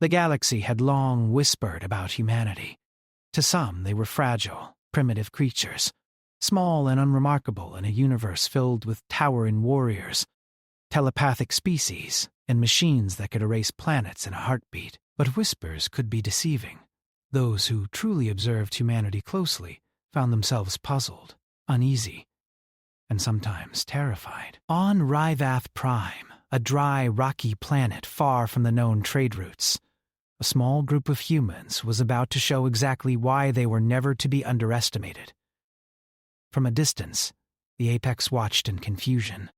The galaxy had long whispered about humanity. To some, they were fragile, primitive creatures, small and unremarkable in a universe filled with towering warriors, telepathic species, and machines that could erase planets in a heartbeat. But whispers could be deceiving. Those who truly observed humanity closely found themselves puzzled, uneasy, and sometimes terrified. On Ryvath Prime, a dry, rocky planet far from the known trade routes, a small group of humans was about to show exactly why they were never to be underestimated. From a distance, the Apex watched in confusion.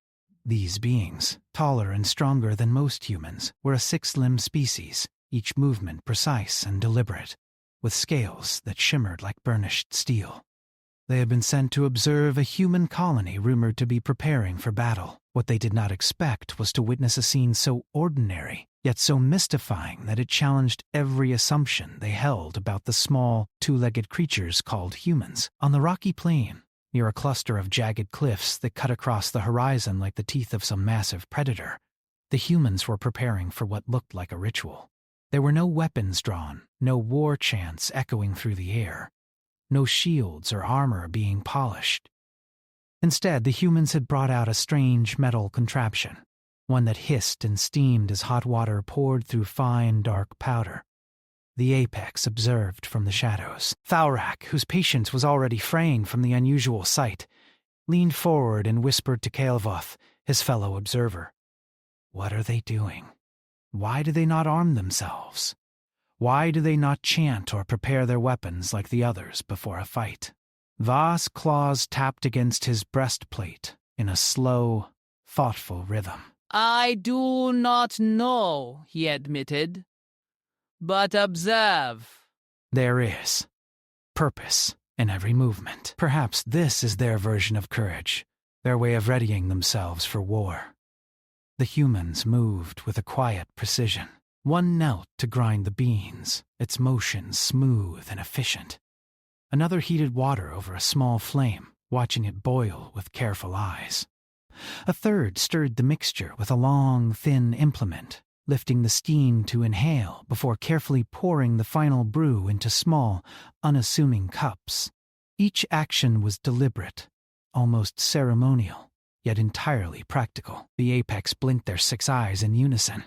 These beings, taller and stronger than most humans, were a six-limbed species, each movement precise and deliberate, with scales that shimmered like burnished steel. They had been sent to observe a human colony rumored to be preparing for battle. What they did not expect was to witness a scene so ordinary, yet so mystifying that it challenged every assumption they held about the small, two-legged creatures called humans. On the rocky plain, near a cluster of jagged cliffs that cut across the horizon like the teeth of some massive predator, the humans were preparing for what looked like a ritual. There were no weapons drawn, no war chants echoing through the air, no shields or armor being polished. Instead, the humans had brought out a strange metal contraption, one that hissed and steamed as hot water poured through fine, dark powder. The Apex observed from the shadows. Thalrak, whose patience was already fraying from the unusual sight, leaned forward and whispered to Kael'voth, his fellow observer. "What are they doing? Why do they not arm themselves? Why do they not chant or prepare their weapons like the others before a fight?" Va's claws tapped against his breastplate in a slow, thoughtful rhythm. "I do not know," he admitted. "But observe." There is purpose in every movement. Perhaps this is their version of courage, their way of readying themselves for war. The humans moved with a quiet precision. One knelt to grind the beans, its motion smooth and efficient. Another heated water over a small flame, watching it boil with careful eyes. A third stirred the mixture with a long, thin implement, lifting the steam to inhale before carefully pouring the final brew into small, unassuming cups. Each action was deliberate, almost ceremonial, yet entirely practical. The Apex blinked their 6 eyes in unison.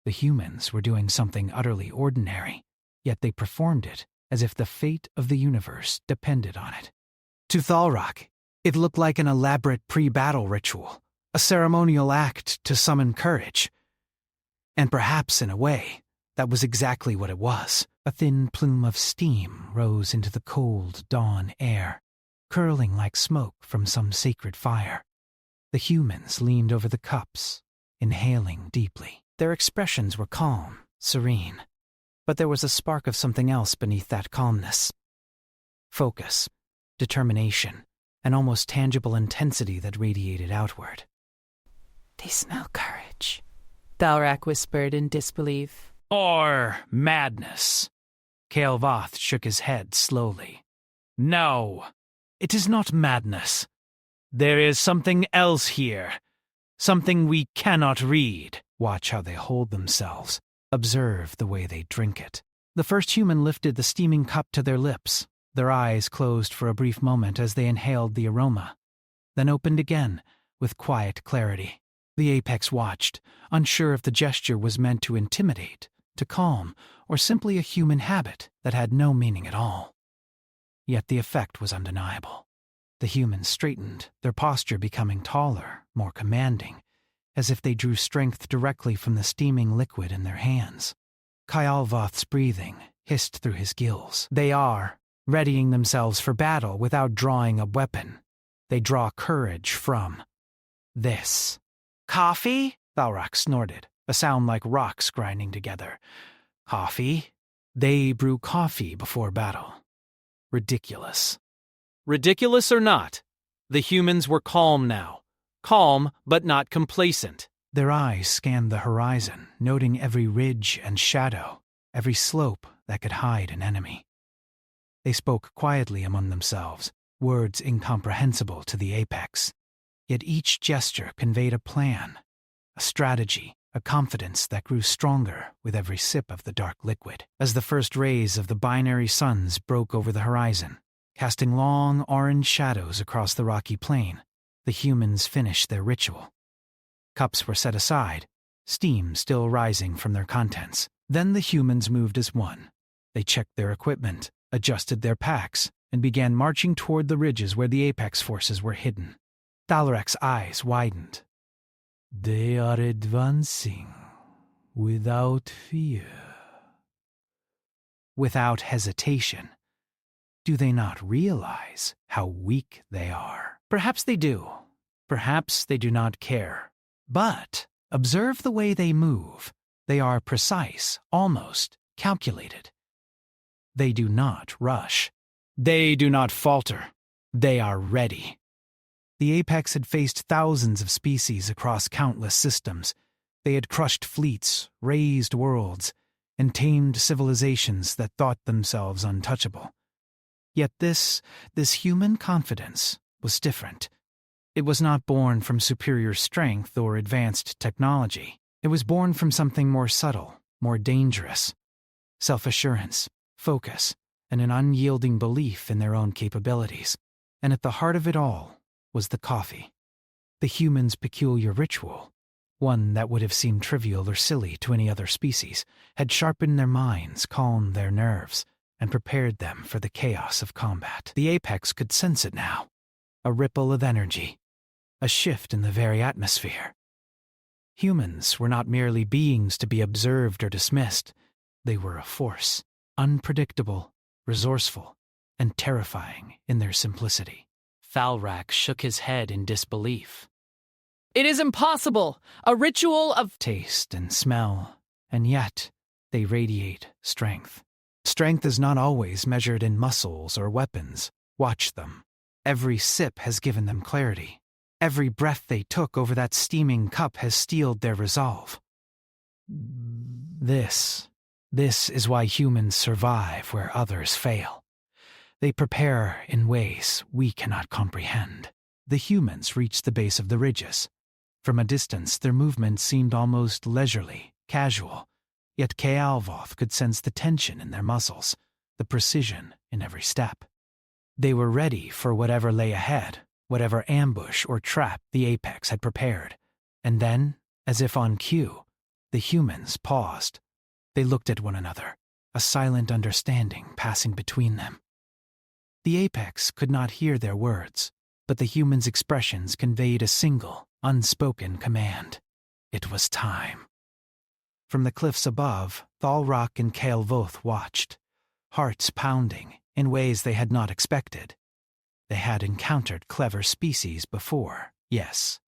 The humans were doing something utterly ordinary, yet they performed it as if the fate of the universe depended on it. To Thalrak, it looked like an elaborate pre-battle ritual, a ceremonial act to summon courage. And perhaps, in a way, that was exactly what it was. A thin plume of steam rose into the cold dawn air, curling like smoke from some sacred fire. The humans leaned over the cups, inhaling deeply. Their expressions were calm, serene, but there was a spark of something else beneath that calmness. Focus, determination, an almost tangible intensity that radiated outward. "They smell courage," Thalrak whispered in disbelief. "Or madness." Kael'voth shook his head slowly. "No, it is not madness. There is something else here, something we cannot read." Watch how they hold themselves. Observe the way they drink it. The first human lifted the steaming cup to their lips. Their eyes closed for a brief moment as they inhaled the aroma, then opened again with quiet clarity. The Apex watched, unsure if the gesture was meant to intimidate, to calm, or simply a human habit that had no meaning at all. Yet the effect was undeniable. The humans straightened, their posture becoming taller, more commanding, as if they drew strength directly from the steaming liquid in their hands. Kael'voth's breathing hissed through his gills. They are readying themselves for battle without drawing a weapon. They draw courage from this. "Coffee?" Thalrak snorted, a sound like rocks grinding together. "Coffee? They brew coffee before battle. Ridiculous." Ridiculous or not, the humans were calm now. Calm, but not complacent. Their eyes scanned the horizon, noting every ridge and shadow, every slope that could hide an enemy. They spoke quietly among themselves, words incomprehensible to the Apex. Yet each gesture conveyed a plan, a strategy, a confidence that grew stronger with every sip of the dark liquid. As the first rays of the binary suns broke over the horizon, casting long orange shadows across the rocky plain, the humans finished their ritual. Cups were set aside, steam still rising from their contents. Then the humans moved as one. They checked their equipment, adjusted their packs, and began marching toward the ridges where the Apex forces were hidden. Thalrek's eyes widened. They are advancing without fear. Without hesitation. Do they not realize how weak they are? Perhaps they do. Perhaps they do not care. But observe the way they move. They are precise, almost calculated. They do not rush. They do not falter. They are ready. The Apex had faced thousands of species across countless systems. They had crushed fleets, razed worlds, and tamed civilizations that thought themselves untouchable. Yet this human confidence was different. It was not born from superior strength or advanced technology. It was born from something more subtle, more dangerous. Self-assurance, focus, and an unyielding belief in their own capabilities. And at the heart of it all was the coffee. The humans' peculiar ritual, one that would have seemed trivial or silly to any other species, had sharpened their minds, calmed their nerves, and prepared them for the chaos of combat. The Apex could sense it now. A ripple of energy. A shift in the very atmosphere. Humans were not merely beings to be observed or dismissed. They were a force, unpredictable, resourceful, and terrifying in their simplicity. Thalrak shook his head in disbelief. It is impossible! A ritual of taste and smell, and yet they radiate strength. Strength is not always measured in muscles or weapons. Watch them. Every sip has given them clarity. Every breath they took over that steaming cup has steeled their resolve. This is why humans survive where others fail. They prepare in ways we cannot comprehend. The humans reached the base of the ridges. From a distance, their movements seemed almost leisurely, casual, yet Kealvoth could sense the tension in their muscles, the precision in every step. They were ready for whatever lay ahead, whatever ambush or trap the Apex had prepared. And then, as if on cue, the humans paused. They looked at one another, a silent understanding passing between them. The Apex could not hear their words, but the humans' expressions conveyed a single, unspoken command. It was time. From the cliffs above, Thalrak and Kealvoth watched, hearts pounding in ways they had not expected. They had encountered clever species before, yes,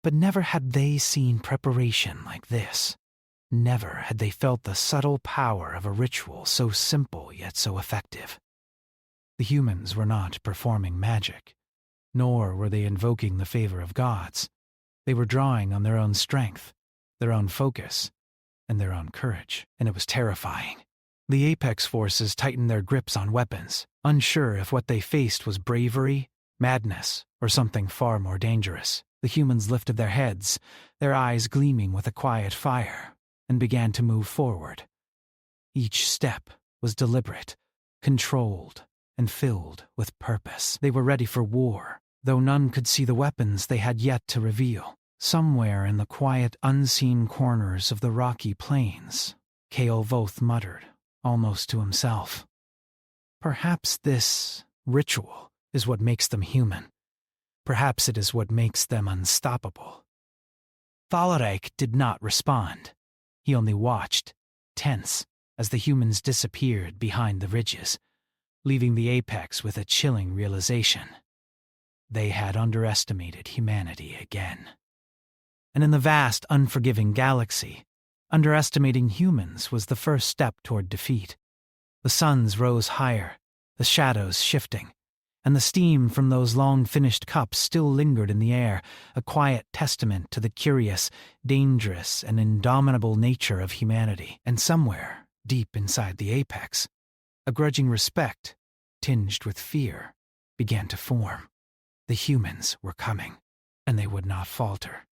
but never had they seen preparation like this. Never had they felt the subtle power of a ritual so simple yet so effective. The humans were not performing magic, nor were they invoking the favor of gods. They were drawing on their own strength, their own focus, and their own courage, and it was terrifying. The Apex forces tightened their grips on weapons, unsure if what they faced was bravery, madness, or something far more dangerous. The humans lifted their heads, their eyes gleaming with a quiet fire, and began to move forward. Each step was deliberate, controlled, and filled with purpose. They were ready for war, though none could see the weapons they had yet to reveal. Somewhere in the quiet, unseen corners of the rocky plains, Kealvoth muttered, almost to himself. Perhaps this ritual is what makes them human. Perhaps it is what makes them unstoppable. Thalrak did not respond. He only watched, tense, as the humans disappeared behind the ridges, leaving the Apex with a chilling realization. They had underestimated humanity again. And in the vast, unforgiving galaxy, underestimating humans was the first step toward defeat. The suns rose higher, the shadows shifting, and the steam from those long-finished cups still lingered in the air, a quiet testament to the curious, dangerous, and indomitable nature of humanity. And somewhere, deep inside the Apex, a grudging respect, tinged with fear, began to form. The humans were coming, and they would not falter.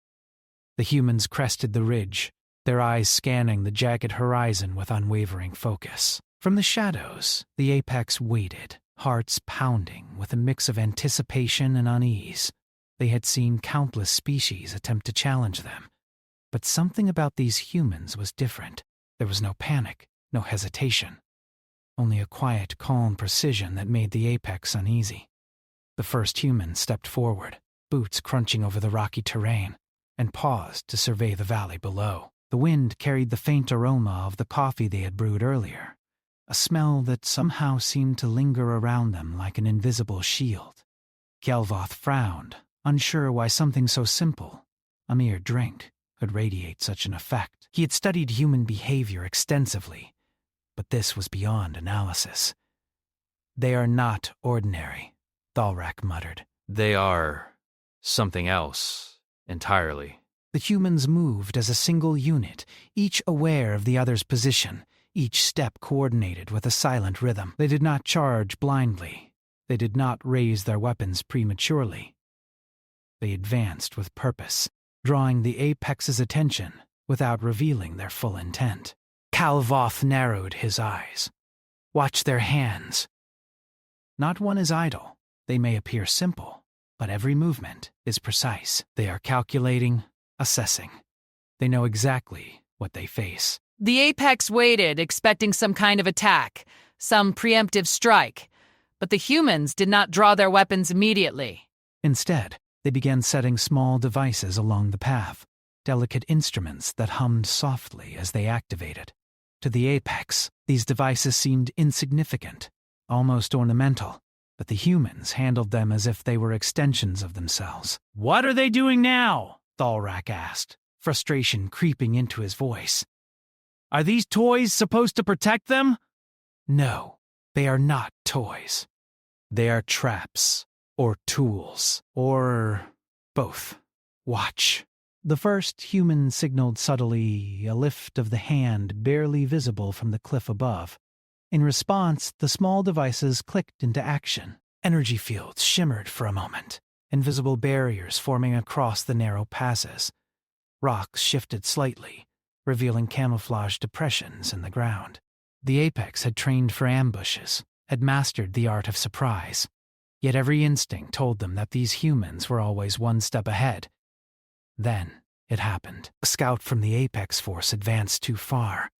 The humans crested the ridge, their eyes scanning the jagged horizon with unwavering focus. From the shadows, the apex waited, hearts pounding with a mix of anticipation and unease. They had seen countless species attempt to challenge them, but something about these humans was different. There was no panic, no hesitation, only a quiet, calm precision that made the apex uneasy. The first human stepped forward, boots crunching over the rocky terrain, and paused to survey the valley below. The wind carried the faint aroma of the coffee they had brewed earlier, a smell that somehow seemed to linger around them like an invisible shield. Kjelvoth frowned, unsure why something so simple, a mere drink, could radiate such an effect. He had studied human behavior extensively, but this was beyond analysis. "They are not ordinary," Thalrak muttered. "They are something else entirely." The humans moved as a single unit, each aware of the other's position, each step coordinated with a silent rhythm. They did not charge blindly. They did not raise their weapons prematurely. They advanced with purpose, drawing the apex's attention without revealing their full intent. Kjelvoth narrowed his eyes. "Watch their hands. Not one is idle. They may appear simple, but every movement is precise. They are calculating, assessing. They know exactly what they face." The apex waited, expecting some kind of attack, some preemptive strike, but the humans did not draw their weapons immediately. Instead, they began setting small devices along the path, delicate instruments that hummed softly as they activated. To the apex, these devices seemed insignificant, almost ornamental, but the humans handled them as if they were extensions of themselves. "What are they doing now?" Thalrak asked, frustration creeping into his voice. "Are these toys supposed to protect them?" "No, they are not toys. They are traps, or tools, or both. Watch." The first human signaled subtly, a lift of the hand barely visible from the cliff above. In response, the small devices clicked into action. Energy fields shimmered for a moment, invisible barriers forming across the narrow passes. Rocks shifted slightly, revealing camouflage depressions in the ground. The apex had trained for ambushes, had mastered the art of surprise. Yet every instinct told them that these humans were always one step ahead. Then it happened. A scout from the apex force advanced too far,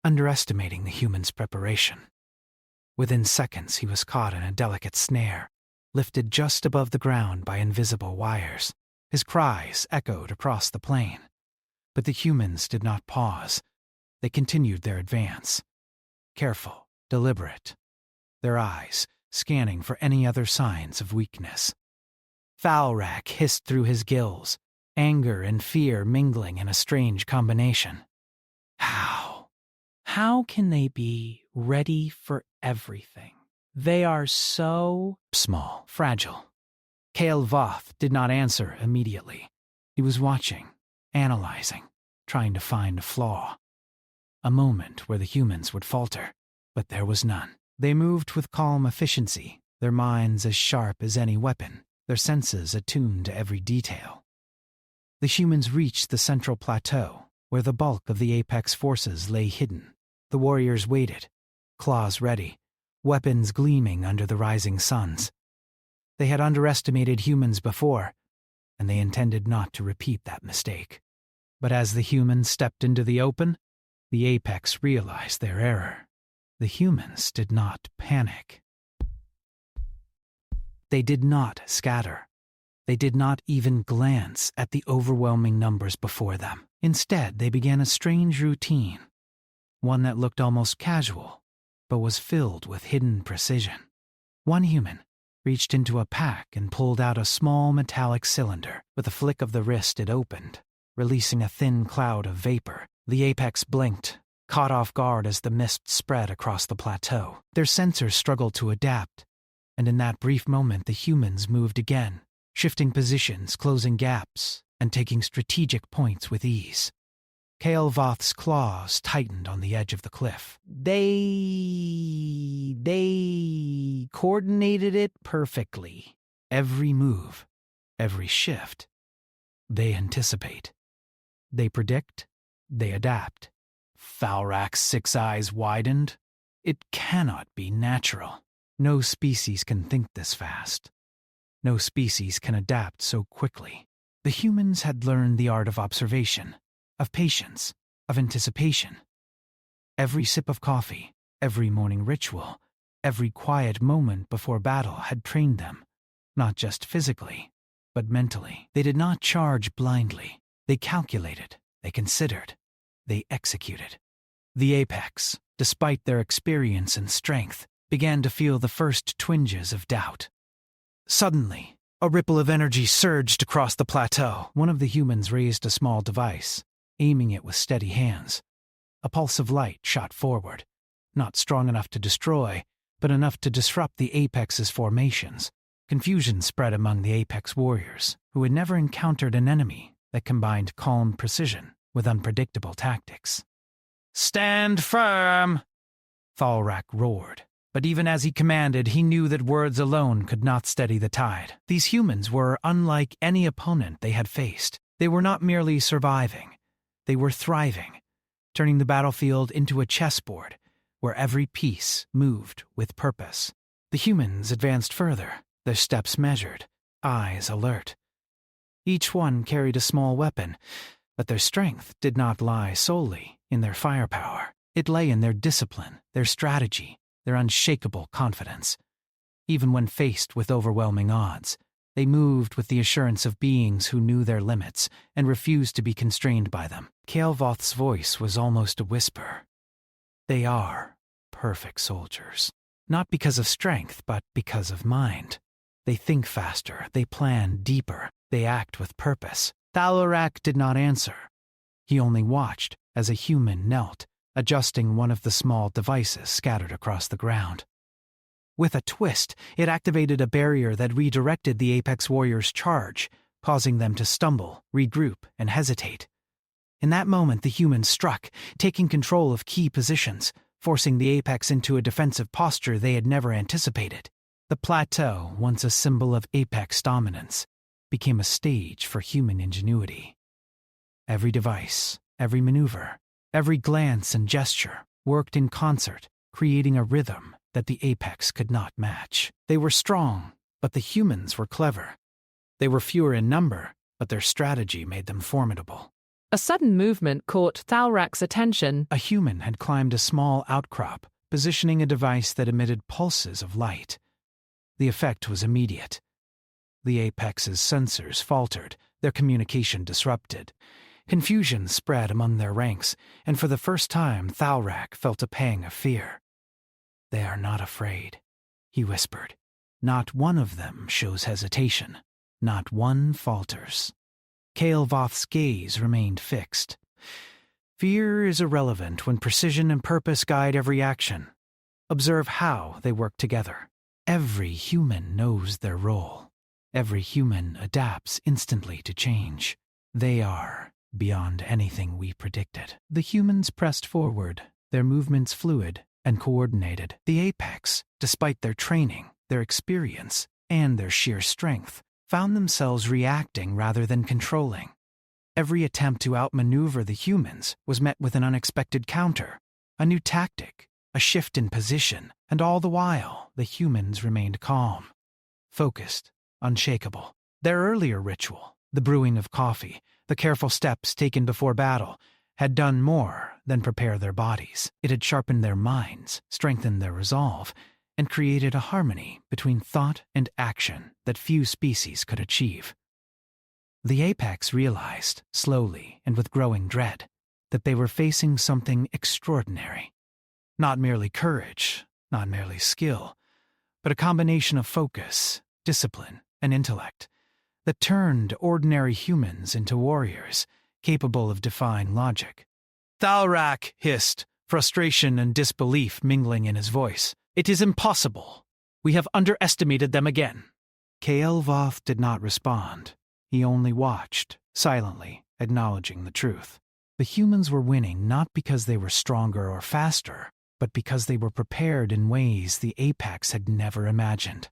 underestimating the humans' preparation. Within seconds, he was caught in a delicate snare, lifted just above the ground by invisible wires. His cries echoed across the plain. But the humans did not pause. They continued their advance. Careful, deliberate, their eyes scanning for any other signs of weakness. Thalrak hissed through his gills, anger and fear mingling in a strange combination. How can they be ready for everything? They are so small, fragile. Kjelvoth did not answer immediately. He was watching, analyzing, trying to find a flaw. A moment where the humans would falter, but there was none. They moved with calm efficiency, their minds as sharp as any weapon, their senses attuned to every detail. The humans reached the central plateau, where the bulk of the apex forces lay hidden. The warriors waited, claws ready, weapons gleaming under the rising suns. They had underestimated humans before, and they intended not to repeat that mistake. But as the humans stepped into the open, the apex realized their error. The humans did not panic. They did not scatter. They did not even glance at the overwhelming numbers before them. Instead, they began a strange routine, one that looked almost casual, but was filled with hidden precision. One human reached into a pack and pulled out a small metallic cylinder. With a flick of the wrist, it opened, releasing a thin cloud of vapor. The apex blinked, caught off guard as the mist spread across the plateau. Their sensors struggled to adapt, and in that brief moment the humans moved again, shifting positions, closing gaps, and taking strategic points with ease. Kjelvoth's claws tightened on the edge of the cliff. They coordinated it perfectly. Every move, every shift. They anticipate. They predict. they adapt. Thalrak's 6 eyes widened. It cannot be natural. No species can think this fast. No species can adapt so quickly. The humans had learned the art of observation, of patience, of anticipation. Every sip of coffee, every morning ritual, every quiet moment before battle had trained them, not just physically, but mentally. They did not charge blindly. They calculated, they considered, they executed. The apex, despite their experience and strength, began to feel the first twinges of doubt. Suddenly, a ripple of energy surged across the plateau. One of the humans raised a small device, aiming it with steady hands. A pulse of light shot forward, not strong enough to destroy, but enough to disrupt the apex's formations. Confusion spread among the apex warriors, who had never encountered an enemy that combined calm precision with unpredictable tactics. "Stand firm!" Thalrak roared. But even as he commanded, he knew that words alone could not steady the tide. These humans were unlike any opponent they had faced. They were not merely surviving. They were thriving, turning the battlefield into a chessboard where every piece moved with purpose. The humans advanced further, their steps measured, eyes alert. Each one carried a small weapon, but their strength did not lie solely in their firepower. It lay in their discipline, their strategy, their unshakable confidence. Even when faced with overwhelming odds, they moved with the assurance of beings who knew their limits and refused to be constrained by them. Kael'voth's voice was almost a whisper. They are perfect soldiers, not because of strength, but because of mind. They think faster, they plan deeper, they act with purpose. Thalrak did not answer. He only watched as a human knelt, adjusting one of the small devices scattered across the ground. With a twist, it activated a barrier that redirected the apex warriors' charge, causing them to stumble, regroup, and hesitate. In that moment, the humans struck, taking control of key positions, forcing the apex into a defensive posture they had never anticipated. The plateau, once a symbol of apex dominance, became a stage for human ingenuity. Every device, every maneuver, every glance and gesture worked in concert, creating a rhythm that the apex could not match. They were strong, but the humans were clever. They were fewer in number, but their strategy made them formidable. A sudden movement caught Thalrak's attention. A human had climbed a small outcrop, positioning a device that emitted pulses of light. The effect was immediate. The apex's sensors faltered, their communication disrupted. Confusion spread among their ranks, and for the first time Thalrak felt a pang of fear. "They are not afraid," he whispered. "Not one of them shows hesitation. Not one falters." Kael'voth's gaze remained fixed. Fear is irrelevant when precision and purpose guide every action. Observe how they work together. Every human knows their role. Every human adapts instantly to change. They are beyond anything we predicted. The humans pressed forward, their movements fluid and coordinated. The apex, despite their training, their experience, and their sheer strength, found themselves reacting rather than controlling. Every attempt to outmaneuver the humans was met with an unexpected counter, a new tactic, a shift in position, and all the while the humans remained calm, focused, unshakable. Their earlier ritual, the brewing of coffee, the careful steps taken before battle, had done more than prepare their bodies. It had sharpened their minds, strengthened their resolve, and created a harmony between thought and action that few species could achieve. The apex realized, slowly and with growing dread, that they were facing something extraordinary. Not merely courage, not merely skill, but a combination of focus, discipline, and intellect that turned ordinary humans into warriors capable of defying logic. Thalrak hissed, frustration and disbelief mingling in his voice. "It is impossible. We have underestimated them again." Kael'voth did not respond. He only watched, silently, acknowledging the truth. The humans were winning not because they were stronger or faster, but because they were prepared in ways the apex had never imagined.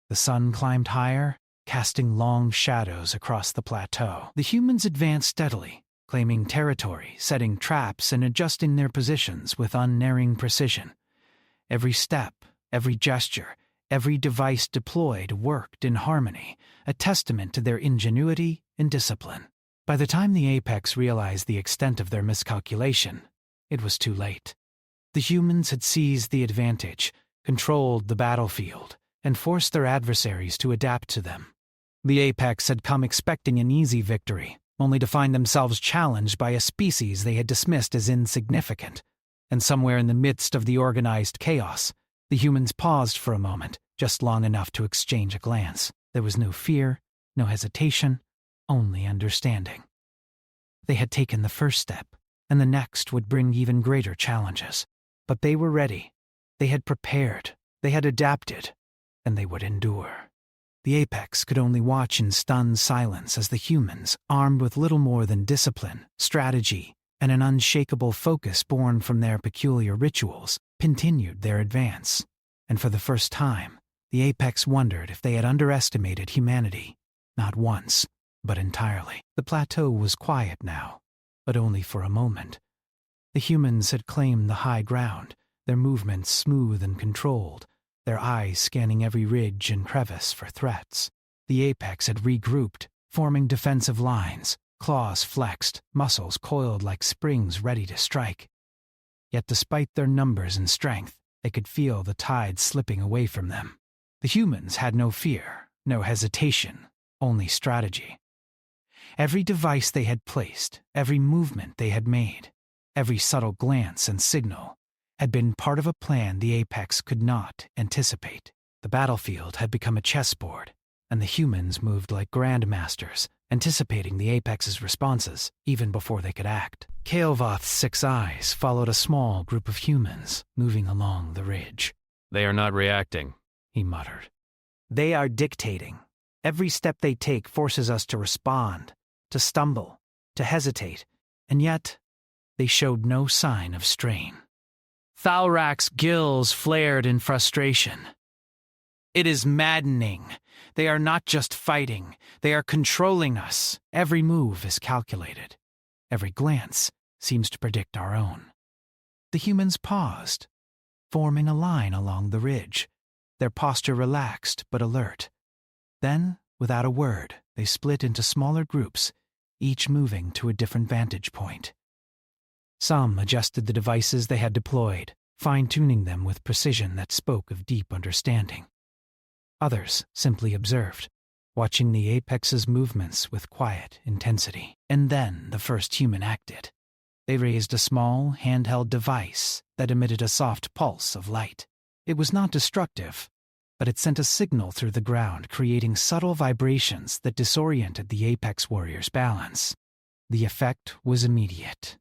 The sun climbed higher, casting long shadows across the plateau. The humans advanced steadily, claiming territory, setting traps, and adjusting their positions with unerring precision. Every step, every gesture, every device deployed worked in harmony, a testament to their ingenuity and discipline. By the time the Apex realized the extent of their miscalculation, it was too late. The humans had seized the advantage, controlled the battlefield, and forced their adversaries to adapt to them. The Apex had come expecting an easy victory, only to find themselves challenged by a species they had dismissed as insignificant. And somewhere in the midst of the organized chaos, the humans paused for a moment, just long enough to exchange a glance. There was no fear, no hesitation, only understanding. They had taken the first step, and the next would bring even greater challenges. But they were ready. They had prepared. They had adapted. And they would endure. The Apex could only watch in stunned silence as the humans, armed with little more than discipline, strategy, and an unshakable focus born from their peculiar rituals, continued their advance. And for the first time, the Apex wondered if they had underestimated humanity. Not once, but entirely. The plateau was quiet now, but only for a moment. The humans had claimed the high ground, their movements smooth and controlled, their eyes scanning every ridge and crevice for threats. The Apex had regrouped, forming defensive lines, claws flexed, muscles coiled like springs ready to strike. Yet despite their numbers and strength, they could feel the tide slipping away from them. The humans had no fear, no hesitation, only strategy. Every device they had placed, every movement they had made, every subtle glance and signal, had been part of a plan the Apex could not anticipate. The battlefield had become a chessboard, and the humans moved like grandmasters, anticipating the Apex's responses even before they could act. Kael'Voth's 6 eyes followed a small group of humans moving along the ridge. They are not reacting, he muttered. They are dictating. Every step they take forces us to respond, to stumble, to hesitate, and yet they showed no sign of strain. Thalrak's gills flared in frustration. It is maddening. They are not just fighting. They are controlling us. Every move is calculated. Every glance seems to predict our own. The humans paused, forming a line along the ridge, their posture relaxed but alert. Then, without a word, they split into smaller groups, each moving to a different vantage point. Some adjusted the devices they had deployed, fine-tuning them with precision that spoke of deep understanding. Others simply observed, watching the Apex's movements with quiet intensity. And then the first human acted. They raised a small, handheld device that emitted a soft pulse of light. It was not destructive, but it sent a signal through the ground, creating subtle vibrations that disoriented the Apex warrior's balance. The effect was immediate.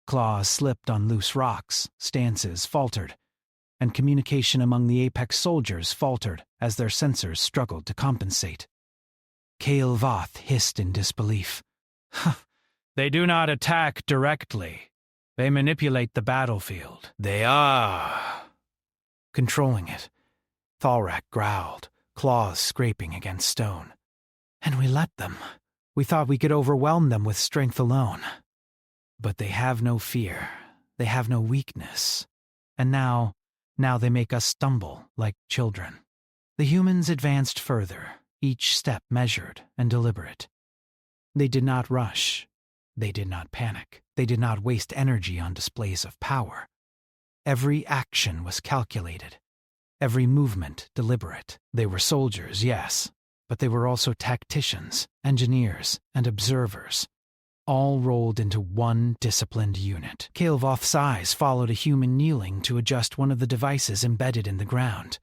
Claws slipped on loose rocks, stances faltered, and communication among the Apex soldiers faltered as their sensors struggled to compensate. Kael'Voth hissed in disbelief. They do not attack directly. They manipulate the battlefield. They are. Controlling it, Thalrak growled, claws scraping against stone. And we let them. We thought we could overwhelm them with strength alone. But they have no fear. They have no weakness. And now they make us stumble like children. The humans advanced further, each step measured and deliberate. They did not rush. They did not panic. They did not waste energy on displays of power. Every action was calculated. Every movement deliberate. They were soldiers, yes, but they were also tacticians, engineers, and observers, all rolled into one disciplined unit. Kael'Voth's eyes followed a human kneeling to adjust one of the devices embedded in the ground.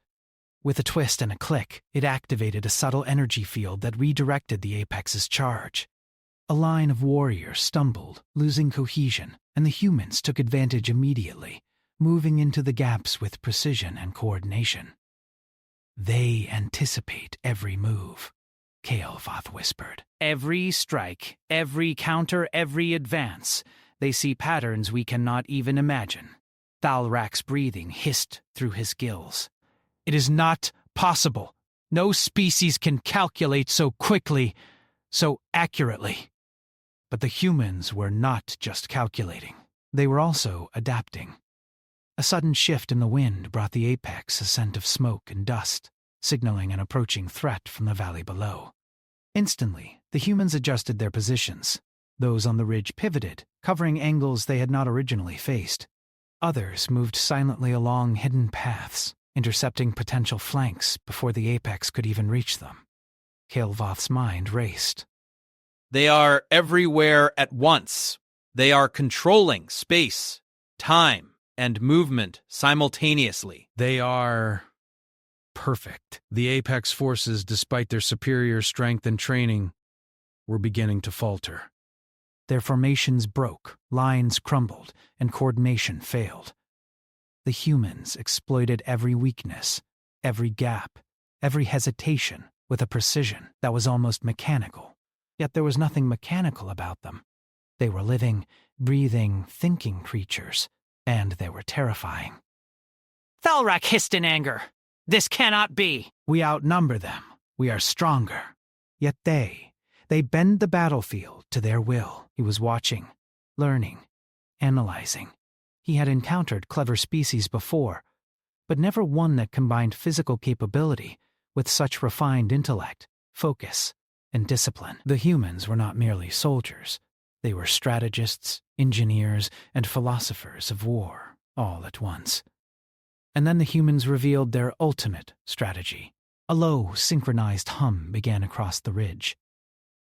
With a twist and a click, it activated a subtle energy field that redirected the Apex's charge. A line of warriors stumbled, losing cohesion, and the humans took advantage immediately, moving into the gaps with precision and coordination. They anticipate every move, Kael'Voth whispered. Every strike, every counter, every advance. They see patterns we cannot even imagine. Thalrak's breathing hissed through his gills. It is not possible. No species can calculate so quickly, so accurately. But the humans were not just calculating. They were also adapting. A sudden shift in the wind brought the apex a scent of smoke and dust, signaling an approaching threat from the valley below. Instantly, the humans adjusted their positions. Those on the ridge pivoted, covering angles they had not originally faced. Others moved silently along hidden paths, intercepting potential flanks before the apex could even reach them. Kael'Voth's mind raced. They are everywhere at once. They are controlling space, time, and movement simultaneously. They are perfect. The Apex forces, despite their superior strength and training, were beginning to falter. Their formations broke, lines crumbled, and coordination failed. The humans exploited every weakness, every gap, every hesitation with a precision that was almost mechanical. Yet there was nothing mechanical about them. They were living, breathing, thinking creatures, and they were terrifying. Thalrak hissed in anger. This cannot be. We outnumber them. We are stronger. Yet they bend the battlefield to their will. He was watching, learning, analyzing. He had encountered clever species before, but never one that combined physical capability with such refined intellect, focus, and discipline. The humans were not merely soldiers. They were strategists, engineers, and philosophers of war, all at once. And then the humans revealed their ultimate strategy. A low, synchronized hum began across the ridge.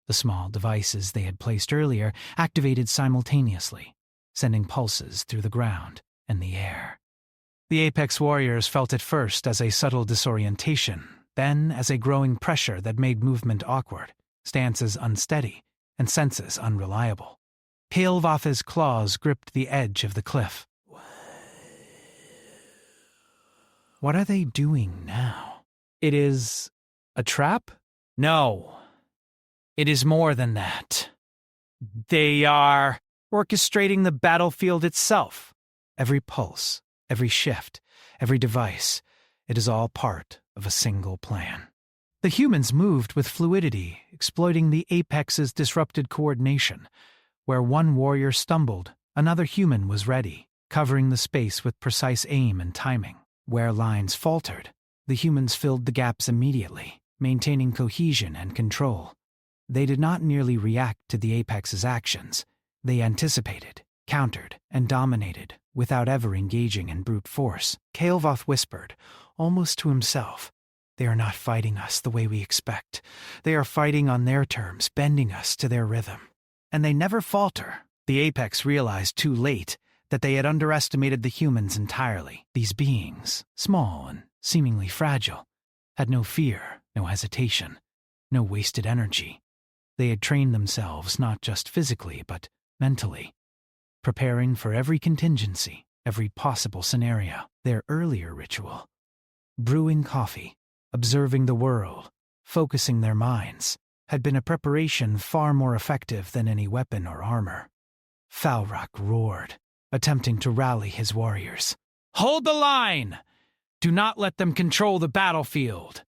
The small devices they had placed earlier activated simultaneously, sending pulses through the ground and the air. The Apex warriors felt it first as a subtle disorientation, then as a growing pressure that made movement awkward, stances unsteady, and senses unreliable. Kael'Voth's claws gripped the edge of the cliff. What are they doing now? It is a trap? No. It is more than that. They are orchestrating the battlefield itself. Every pulse, every shift, every device, it is all part of a single plan. The humans moved with fluidity, exploiting the Apex's disrupted coordination. Where one warrior stumbled, another human was ready, covering the space with precise aim and timing. Where lines faltered, the humans filled the gaps immediately, maintaining cohesion and control. They did not merely react to the Apex's actions. They anticipated, countered, and dominated without ever engaging in brute force. Kael'Voth whispered, almost to himself, "They are not fighting us the way we expect. They are fighting on their terms, bending us to their rhythm. And they never falter." The Apex realized too late that they had underestimated the humans entirely. These beings, small and seemingly fragile, had no fear, no hesitation, no wasted energy. They had trained themselves not just physically but mentally, preparing for every contingency, every possible scenario. Their earlier ritual, brewing coffee, observing the world, focusing their minds, had been a preparation far more effective than any weapon or armor. Thalrak roared, attempting to rally his warriors. "Hold the line! Do not let them control the battlefield!"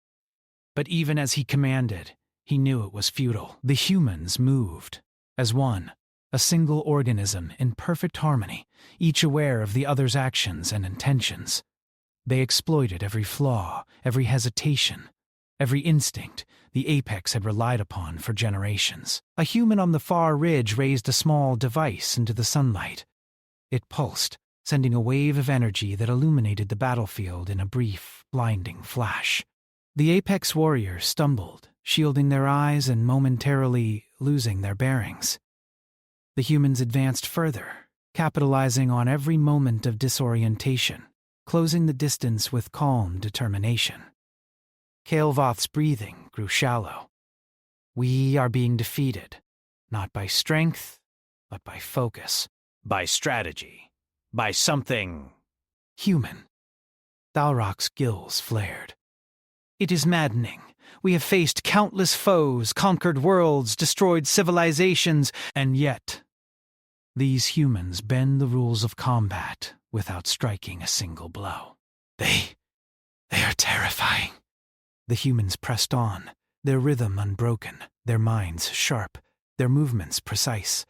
But even as he commanded, he knew it was futile. The humans moved, as one, a single organism in perfect harmony, each aware of the other's actions and intentions. They exploited every flaw, every hesitation, every instinct the Apex had relied upon for generations. A human on the far ridge raised a small device into the sunlight. It pulsed, sending a wave of energy that illuminated the battlefield in a brief, blinding flash. The Apex warriors stumbled, shielding their eyes and momentarily losing their bearings. The humans advanced further, capitalizing on every moment of disorientation, closing the distance with calm determination. Kael'Voth's breathing grew shallow. We are being defeated, not by strength, but by focus, by strategy, by something human. Thalrak's gills flared. It is maddening. We have faced countless foes, conquered worlds, destroyed civilizations, and yet these humans bend the rules of combat without striking a single blow. They are terrifying. The humans pressed on, their rhythm unbroken, their minds sharp, their movements precise.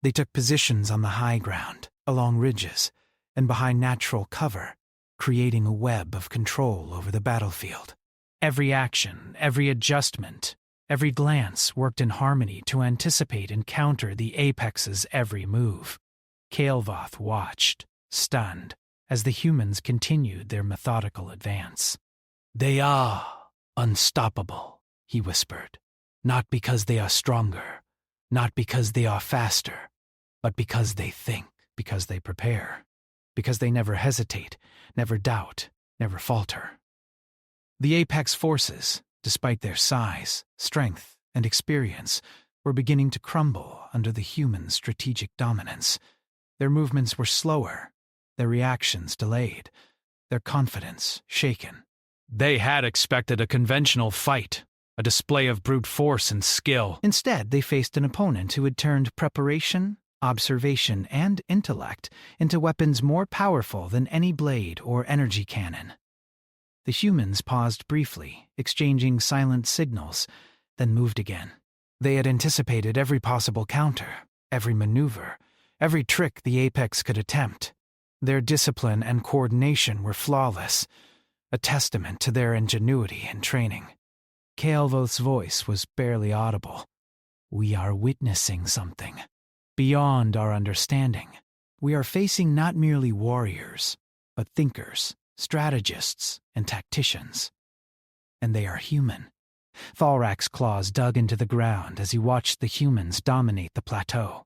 They took positions on the high ground, along ridges, and behind natural cover, creating a web of control over the battlefield. Every action, every adjustment, every glance worked in harmony to anticipate and counter the apex's every move. Kael'voth watched, stunned, as the humans continued their methodical advance. "They are unstoppable," he whispered, "not because they are stronger, not because they are faster, but because they think, because they prepare, because they never hesitate, never doubt, never falter." The apex forces, despite their size, strength, and experience, were beginning to crumble under the human strategic dominance. Their movements were slower, their reactions delayed, their confidence shaken. They had expected a conventional fight, a display of brute force and skill. Instead, they faced an opponent who had turned preparation, observation, and intellect into weapons more powerful than any blade or energy cannon. The humans paused briefly, exchanging silent signals, then moved again. They had anticipated every possible counter, every maneuver, every trick the apex could attempt. Their discipline and coordination were flawless, a testament to their ingenuity and training. Kael'voth's voice was barely audible. "We are witnessing something beyond our understanding. We are facing not merely warriors, but thinkers, strategists, and tacticians. And they are human." Thalrak's claws dug into the ground as he watched the humans dominate the plateau.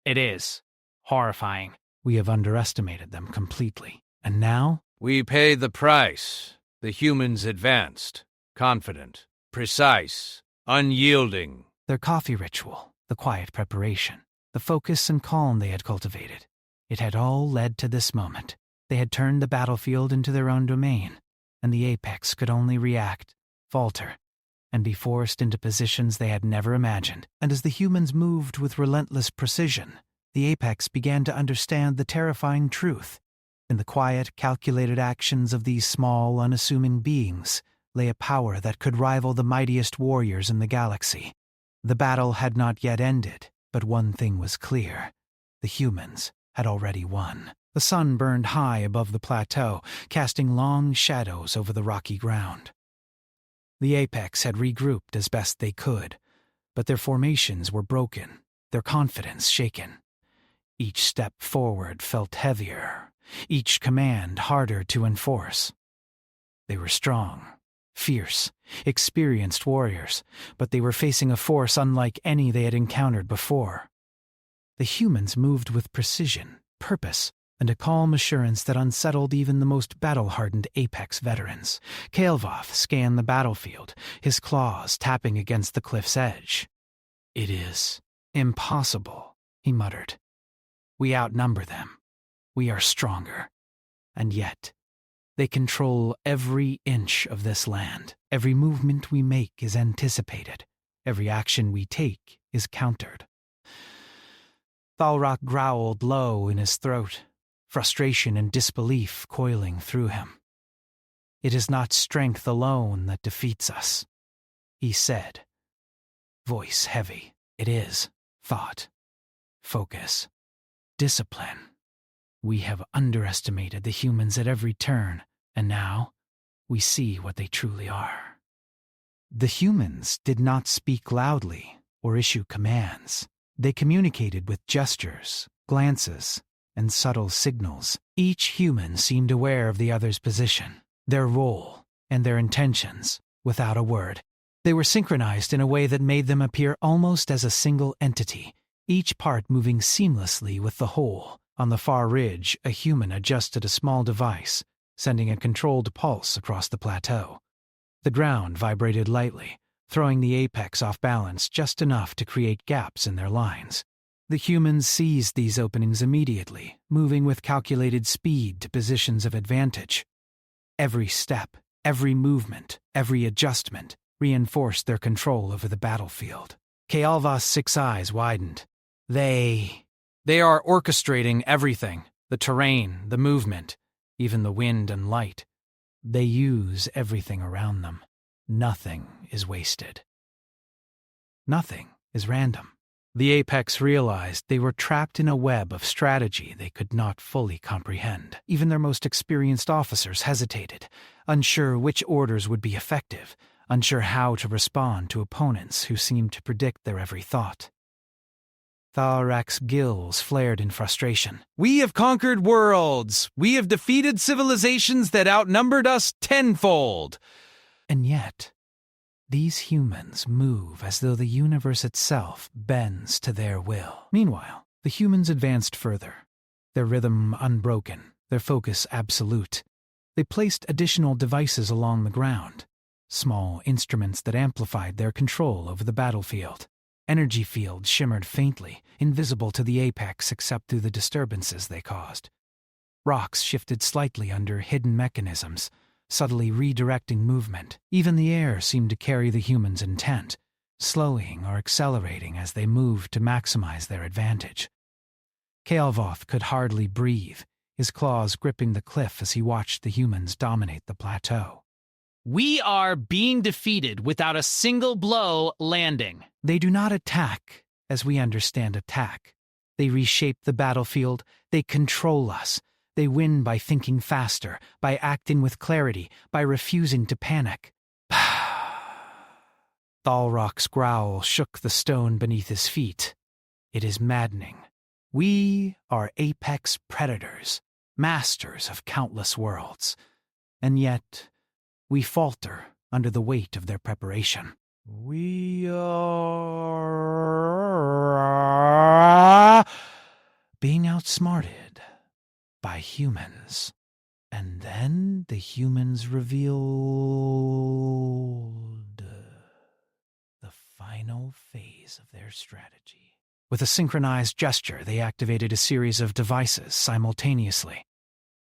"It is horrifying. We have underestimated them completely. And now?" We paid the price. The humans advanced, confident, precise, unyielding. Their coffee ritual, the quiet preparation, the focus and calm they had cultivated, it had all led to this moment. They had turned the battlefield into their own domain, and the apex could only react, falter, and be forced into positions they had never imagined. And as the humans moved with relentless precision, the apex began to understand the terrifying truth. In the quiet, calculated actions of these small, unassuming beings lay a power that could rival the mightiest warriors in the galaxy. The battle had not yet ended, but one thing was clear. The humans had already won. The sun burned high above the plateau, casting long shadows over the rocky ground. The apex had regrouped as best they could, but their formations were broken, their confidence shaken. Each step forward felt heavier, each command harder to enforce. They were strong, fierce, experienced warriors, but they were facing a force unlike any they had encountered before. The humans moved with precision, purpose, and a calm assurance that unsettled even the most battle-hardened apex veterans. Kael'voth scanned the battlefield, his claws tapping against the cliff's edge. "It is impossible," he muttered. "We outnumber them. We are stronger. And yet, they control every inch of this land. Every movement we make is anticipated. Every action we take is countered." Thalrak growled low in his throat, frustration and disbelief coiling through him. "It is not strength alone that defeats us," he said, voice heavy. "It is thought, focus, discipline. We have underestimated the humans at every turn, and now we see what they truly are." The humans did not speak loudly or issue commands. They communicated with gestures, glances, and subtle signals. Each human seemed aware of the other's position, their role, and their intentions, without a word. They were synchronized in a way that made them appear almost as a single entity, each part moving seamlessly with the whole. On the far ridge, a human adjusted a small device, sending a controlled pulse across the plateau. The ground vibrated lightly, throwing the apex off balance just enough to create gaps in their lines. The humans seized these openings immediately, moving with calculated speed to positions of advantage. Every step, every movement, every adjustment reinforced their control over the battlefield. Kael'voth's 6 eyes widened. They are orchestrating everything, the terrain, the movement, even the wind and light. They use everything around them. Nothing is wasted. Nothing is random. The Apex realized they were trapped in a web of strategy they could not fully comprehend. Even their most experienced officers hesitated, unsure which orders would be effective, unsure how to respond to opponents who seemed to predict their every thought. Thalrak's gills flared in frustration. We have conquered worlds! We have defeated civilizations that outnumbered us tenfold! And yet, these humans move as though the universe itself bends to their will. Meanwhile, the humans advanced further, their rhythm unbroken, their focus absolute. They placed additional devices along the ground, small instruments that amplified their control over the battlefield. Energy fields shimmered faintly, invisible to the Apex except through the disturbances they caused. Rocks shifted slightly under hidden mechanisms, subtly redirecting movement. Even the air seemed to carry the humans' intent, slowing or accelerating as they moved to maximize their advantage. Kael'voth could hardly breathe, his claws gripping the cliff as he watched the humans dominate the plateau. We are being defeated without a single blow landing. They do not attack as we understand attack. They reshape the battlefield, they control us. They win by thinking faster, by acting with clarity, by refusing to panic. Thalrak's growl shook the stone beneath his feet. It is maddening. We are apex predators, masters of countless worlds. And yet, we falter under the weight of their preparation. We are being outsmarted by humans. And then the humans revealed the final phase of their strategy. With a synchronized gesture, they activated a series of devices simultaneously.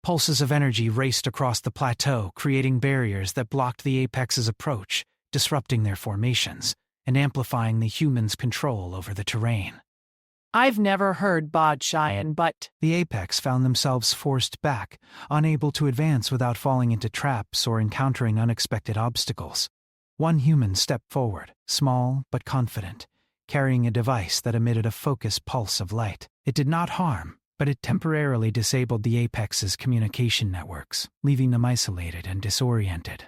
Pulses of energy raced across the plateau, creating barriers that blocked the Apex's approach, disrupting their formations, and amplifying the humans' control over the terrain. I've never heard Bodshire, but The Apex found themselves forced back, unable to advance without falling into traps or encountering unexpected obstacles. One human stepped forward, small but confident, carrying a device that emitted a focused pulse of light. It did not harm, but it temporarily disabled the Apex's communication networks, leaving them isolated and disoriented.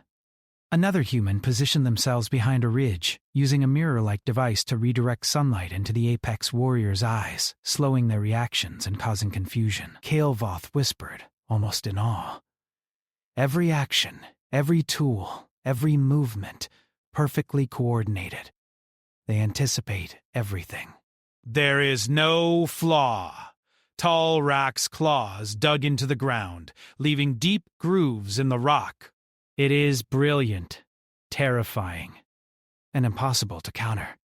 Another human positioned themselves behind a ridge, using a mirror-like device to redirect sunlight into the Apex warriors' eyes, slowing their reactions and causing confusion. Kael'voth whispered, almost in awe. Every action, every tool, every movement, perfectly coordinated. They anticipate everything. There is no flaw. Thalrak's claws dug into the ground, leaving deep grooves in the rock. It is brilliant, terrifying, and impossible to counter.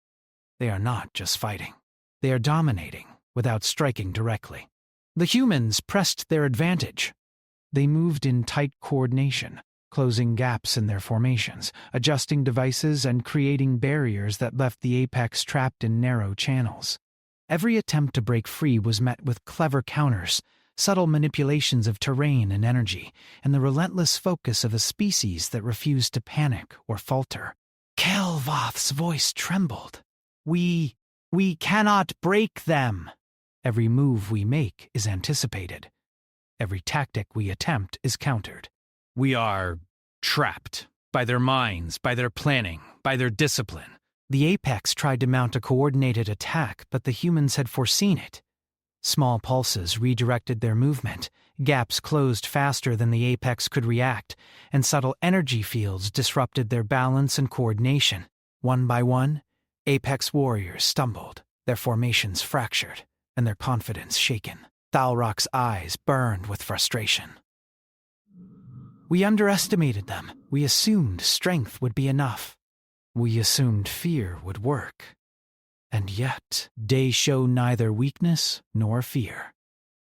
They are not just fighting. They are dominating without striking directly. The humans pressed their advantage. They moved in tight coordination, closing gaps in their formations, adjusting devices and creating barriers that left the Apex trapped in narrow channels. Every attempt to break free was met with clever counters, subtle manipulations of terrain and energy, and the relentless focus of a species that refused to panic or falter. Kael'voth's voice trembled. We cannot break them. Every move we make is anticipated. Every tactic we attempt is countered. We are trapped by their minds, by their planning, by their discipline. The Apex tried to mount a coordinated attack, but the humans had foreseen it. Small pulses redirected their movement, gaps closed faster than the Apex could react, and subtle energy fields disrupted their balance and coordination. One by one, Apex warriors stumbled, their formations fractured, and their confidence shaken. Thalrak's eyes burned with frustration. We underestimated them. We assumed strength would be enough. We assumed fear would work. And yet, they show neither weakness nor fear.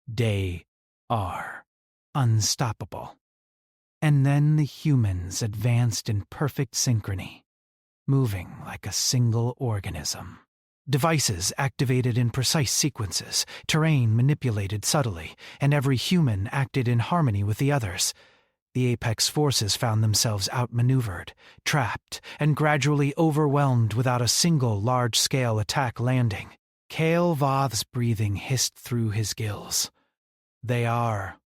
They are unstoppable. And then the humans advanced in perfect synchrony, moving like a single organism. Devices activated in precise sequences, terrain manipulated subtly, and every human acted in harmony with the others. The Apex forces found themselves outmaneuvered, trapped, and gradually overwhelmed without a single large-scale attack landing. Kael'Voth's breathing hissed through his gills. They are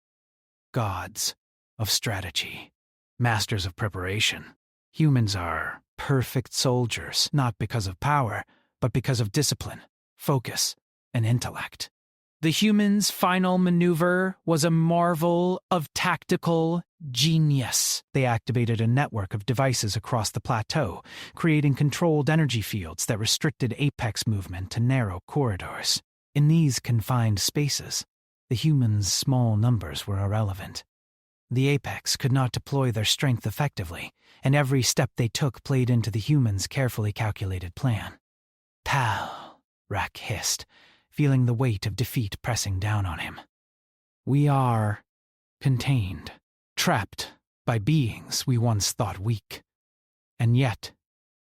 gods of strategy, masters of preparation. Humans are perfect soldiers, not because of power, but because of discipline, focus, and intellect. The humans' final maneuver was a marvel of tactical genius. They activated a network of devices across the plateau, creating controlled energy fields that restricted apex movement to narrow corridors. In these confined spaces, the humans' small numbers were irrelevant. The apex could not deploy their strength effectively, and every step they took played into the humans' carefully calculated plan. "Pal," Rak hissed, feeling the weight of defeat pressing down on him. "We are contained, trapped by beings we once thought weak. And yet,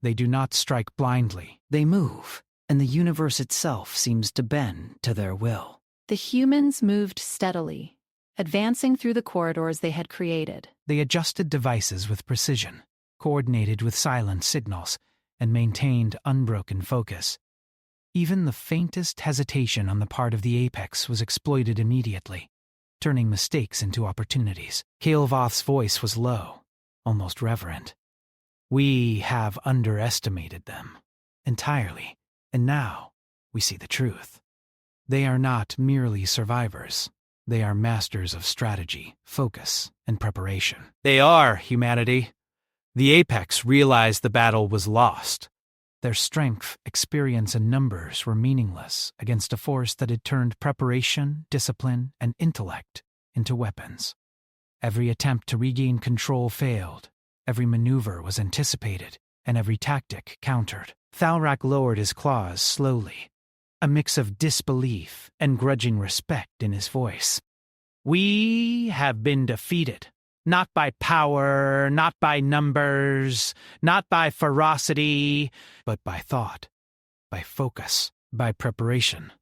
they do not strike blindly. They move, and the universe itself seems to bend to their will." The humans moved steadily, advancing through the corridors they had created. They adjusted devices with precision, coordinated with silent signals, and maintained unbroken focus. Even the faintest hesitation on the part of the apex was exploited immediately, turning mistakes into opportunities. Kael'Voth's voice was low, almost reverent. "We have underestimated them entirely, and now we see the truth. They are not merely survivors. They are masters of strategy, focus, and preparation." "They are, humanity." The apex realized the battle was lost. Their strength, experience, and numbers were meaningless against a force that had turned preparation, discipline, and intellect into weapons. Every attempt to regain control failed, every maneuver was anticipated, and every tactic countered. Thalrak lowered his claws slowly, a mix of disbelief and grudging respect in his voice. "We have been defeated. Not by power, not by numbers, not by ferocity, but by thought, by focus, by preparation,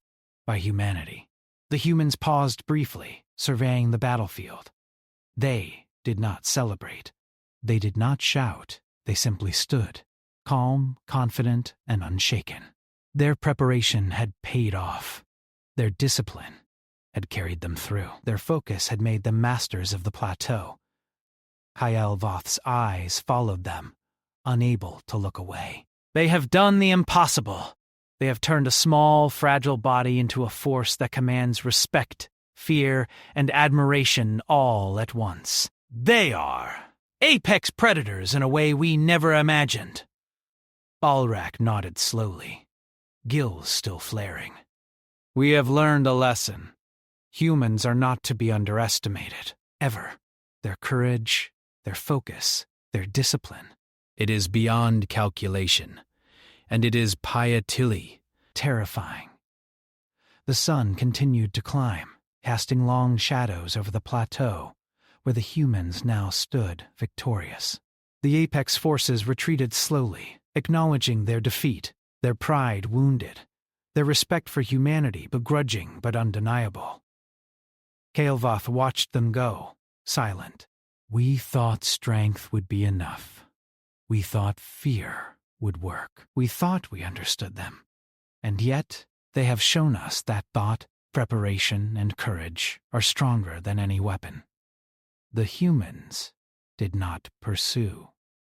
by humanity." The humans paused briefly, surveying the battlefield. They did not celebrate. They did not shout. They simply stood, calm, confident, and unshaken. Their preparation had paid off. Their discipline had carried them through. Their focus had made them masters of the plateau. Kael'Voth's eyes followed them, unable to look away. "They have done the impossible. They have turned a small, fragile body into a force that commands respect, fear, and admiration all at once. They are apex predators in a way we never imagined." Balrak nodded slowly, gills still flaring. "We have learned a lesson. Humans are not to be underestimated, ever. Their courage, their focus, their discipline. It is beyond calculation, and it is pietily terrifying." The sun continued to climb, casting long shadows over the plateau, where the humans now stood victorious. The apex forces retreated slowly, acknowledging their defeat, their pride wounded, their respect for humanity begrudging but undeniable. Kael'Voth watched them go, silent. "We thought strength would be enough. We thought fear would work. We thought we understood them. And yet, they have shown us that thought, preparation, and courage are stronger than any weapon. The humans did not pursue.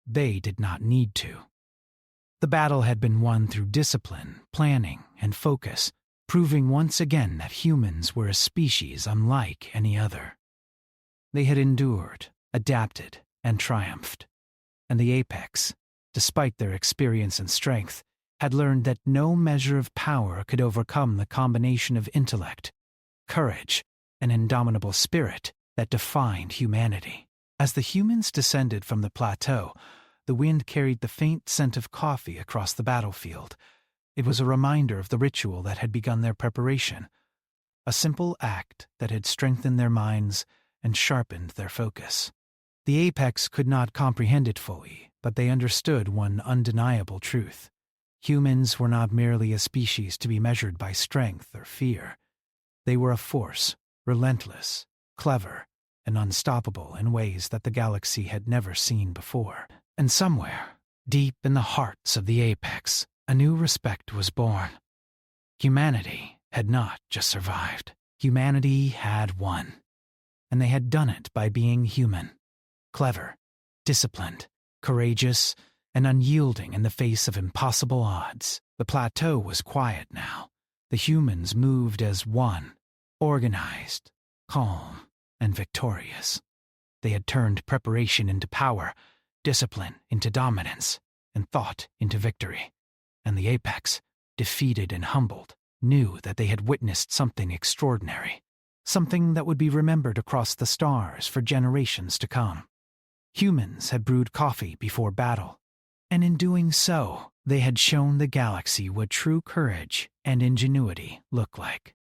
They did not need to. The battle had been won through discipline, planning, and focus, proving once again that humans were a species unlike any other. They had endured, adapted, and triumphed. And the apex, despite their experience and strength, had learned that no measure of power could overcome the combination of intellect, courage, and indomitable spirit that defined humanity. As the humans descended from the plateau, the wind carried the faint scent of coffee across the battlefield. It was a reminder of the ritual that had begun their preparation, a simple act that had strengthened their minds and sharpened their focus. The apex could not comprehend it fully, but they understood one undeniable truth. Humans were not merely a species to be measured by strength or fear. They were a force, relentless, clever, and unstoppable in ways that the galaxy had never seen before. And somewhere, deep in the hearts of the apex, a new respect was born. Humanity had not just survived. Humanity had won. And they had done it by being human. Clever, disciplined, courageous, and unyielding in the face of impossible odds. The plateau was quiet now. The humans moved as one, organized, calm, and victorious. They had turned preparation into power, discipline into dominance, and thought into victory. And the apex, defeated and humbled, knew that they had witnessed something extraordinary, something that would be remembered across the stars for generations to come. Humans had brewed coffee before battle, and in doing so, they had shown the galaxy what true courage and ingenuity look like.